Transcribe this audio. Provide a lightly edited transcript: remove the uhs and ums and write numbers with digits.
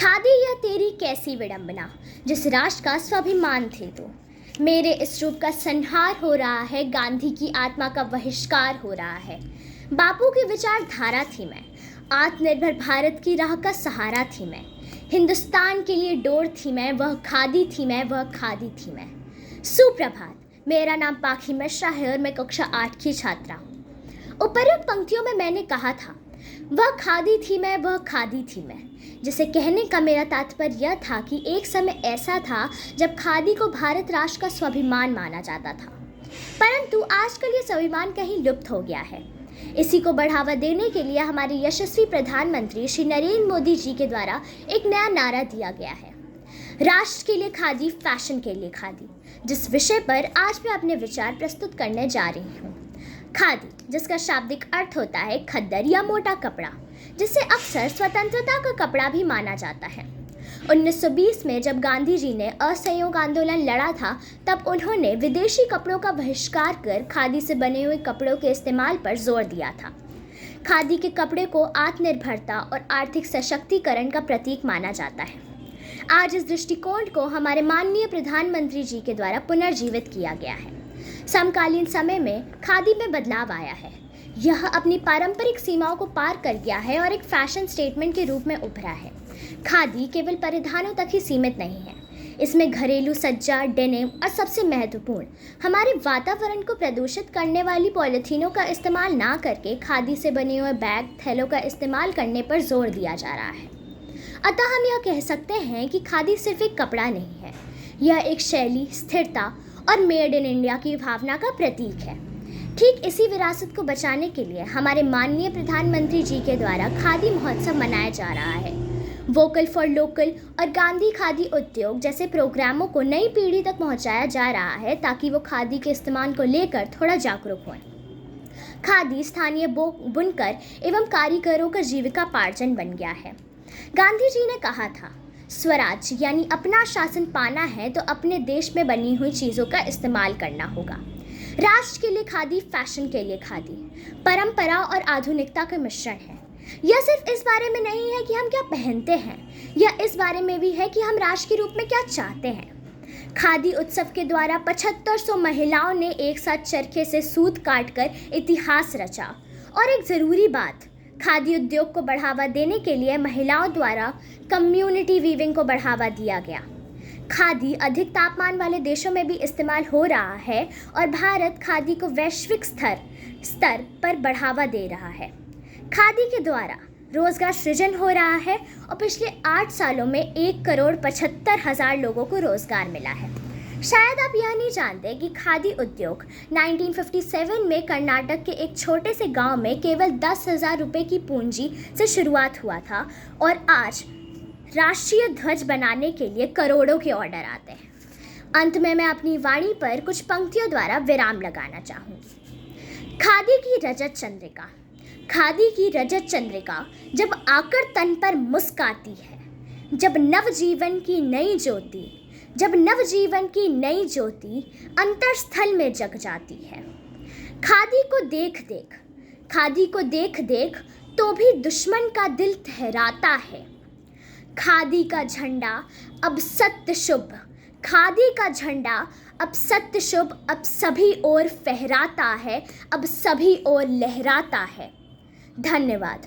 खादी यह तेरी कैसी विडंबना, जिस राष्ट्र का स्वाभिमान थे तू। मेरे इस रूप का संहार हो रहा है, गांधी की आत्मा का बहिष्कार हो रहा है। बापू की विचारधारा थी मैं, आत्मनिर्भर भारत की राह का सहारा थी मैं। हिंदुस्तान के लिए डोर थी मैं, वह खादी थी मैं, वह खादी थी मैं। सुप्रभात, मेरा नाम पाखी मिश्रा है और मैं कक्षा 8 की छात्रा हूँ। उपर्युक्त पंक्तियों में मैंने कहा था, वह खादी थी मैं, वह खादी थी मैं, जिसे कहने का मेरा तात्पर्य यह था कि एक समय ऐसा था जब खादी को भारत राष्ट्र का स्वाभिमान माना जाता था, परंतु आजकल यह स्वाभिमान कहीं लुप्त हो गया है। इसी को बढ़ावा देने के लिए हमारे यशस्वी प्रधानमंत्री श्री नरेंद्र मोदी जी के द्वारा एक नया नारा दिया गया है, राष्ट्र के लिए खादी, फैशन के लिए खादी, जिस विषय पर आज मैं अपने विचार प्रस्तुत करने जा रही हूँ। खादी, जिसका शाब्दिक अर्थ होता है खद्दर या मोटा कपड़ा, जिसे अक्सर स्वतंत्रता का कपड़ा भी माना जाता है। 1920 में जब गांधी जी ने असहयोग आंदोलन लड़ा था, तब उन्होंने विदेशी कपड़ों का बहिष्कार कर खादी से बने हुए कपड़ों के इस्तेमाल पर जोर दिया था। खादी के कपड़े को आत्मनिर्भरता और आर्थिक सशक्तिकरण का प्रतीक माना जाता है। आज इस दृष्टिकोण को हमारे माननीय प्रधानमंत्री जी के द्वारा पुनर्जीवित किया गया है। समकालीन समय में खादी में बदलाव आया है। यह अपनी पारंपरिक सीमाओं को पार कर गया है और एक फैशन स्टेटमेंट के रूप में उभरा है। खादी केवल परिधानों तक ही सीमित नहीं है, इसमें घरेलू सज्जा, डेनिम और सबसे महत्वपूर्ण, हमारे वातावरण को प्रदूषित करने वाली पॉलिथीनों का इस्तेमाल ना करके खादी से बने हुए बैग, थैलों का इस्तेमाल करने पर जोर दिया जा रहा है। अतः हम यह कह सकते हैं कि खादी सिर्फ एक कपड़ा नहीं है, यह एक शैली, स्थिरता और मेड इन इंडिया की भावना का प्रतीक है। ठीक इसी विरासत को बचाने के लिए हमारे माननीय प्रधानमंत्री जी के द्वारा खादी महोत्सव मनाया जा रहा है। वोकल फॉर लोकल और गांधी खादी उद्योग जैसे प्रोग्रामों को नई पीढ़ी तक पहुंचाया जा रहा है, ताकि वो खादी के इस्तेमाल को लेकर थोड़ा जागरूक हों। खादी स्थानीय बुनकर एवं कारीगरों का जीविकापार्जन बन गया है। गांधी जी ने कहा था, स्वराज यानी अपना शासन पाना है तो अपने देश में बनी हुई चीज़ों का इस्तेमाल करना होगा। राष्ट्र के लिए खादी, फैशन के लिए खादी, परंपरा और आधुनिकता का मिश्रण है। यह सिर्फ इस बारे में नहीं है कि हम क्या पहनते हैं, यह इस बारे में भी है कि हम राष्ट्र के रूप में क्या चाहते हैं। खादी उत्सव के द्वारा 7500 महिलाओं ने एक साथ चरखे से सूत काटकर इतिहास रचा। और एक ज़रूरी बात, खादी उद्योग को बढ़ावा देने के लिए महिलाओं द्वारा कम्युनिटी वीविंग को बढ़ावा दिया गया। खादी अधिक तापमान वाले देशों में भी इस्तेमाल हो रहा है और भारत खादी को वैश्विक स्तर पर बढ़ावा दे रहा है। खादी के द्वारा रोजगार सृजन हो रहा है और पिछले 8 सालों में 1,75,00,000 लोगों को रोजगार मिला है। शायद आप यह नहीं जानते कि खादी उद्योग 1957 में कर्नाटक के एक छोटे से गांव में केवल 10,000 रुपये की पूंजी से शुरुआत हुआ था और आज राष्ट्रीय ध्वज बनाने के लिए करोड़ों के ऑर्डर आते हैं। अंत में मैं अपनी वाणी पर कुछ पंक्तियों द्वारा विराम लगाना चाहूँगी। खादी की रजत चंद्रिका, खादी की रजत चंद्रिका जब आकर तन पर मुस्काती है, जब नवजीवन की नई ज्योति, जब नवजीवन की नई ज्योति अंतरस्थल में जग जाती है। खादी को देख देख, खादी को देख देख तो भी दुश्मन का दिल ठहराता है। खादी का झंडा अब सत्य शुभ, खादी का झंडा अब सत्य शुभ, अब सभी ओर फहराता है, अब सभी ओर लहराता है। धन्यवाद।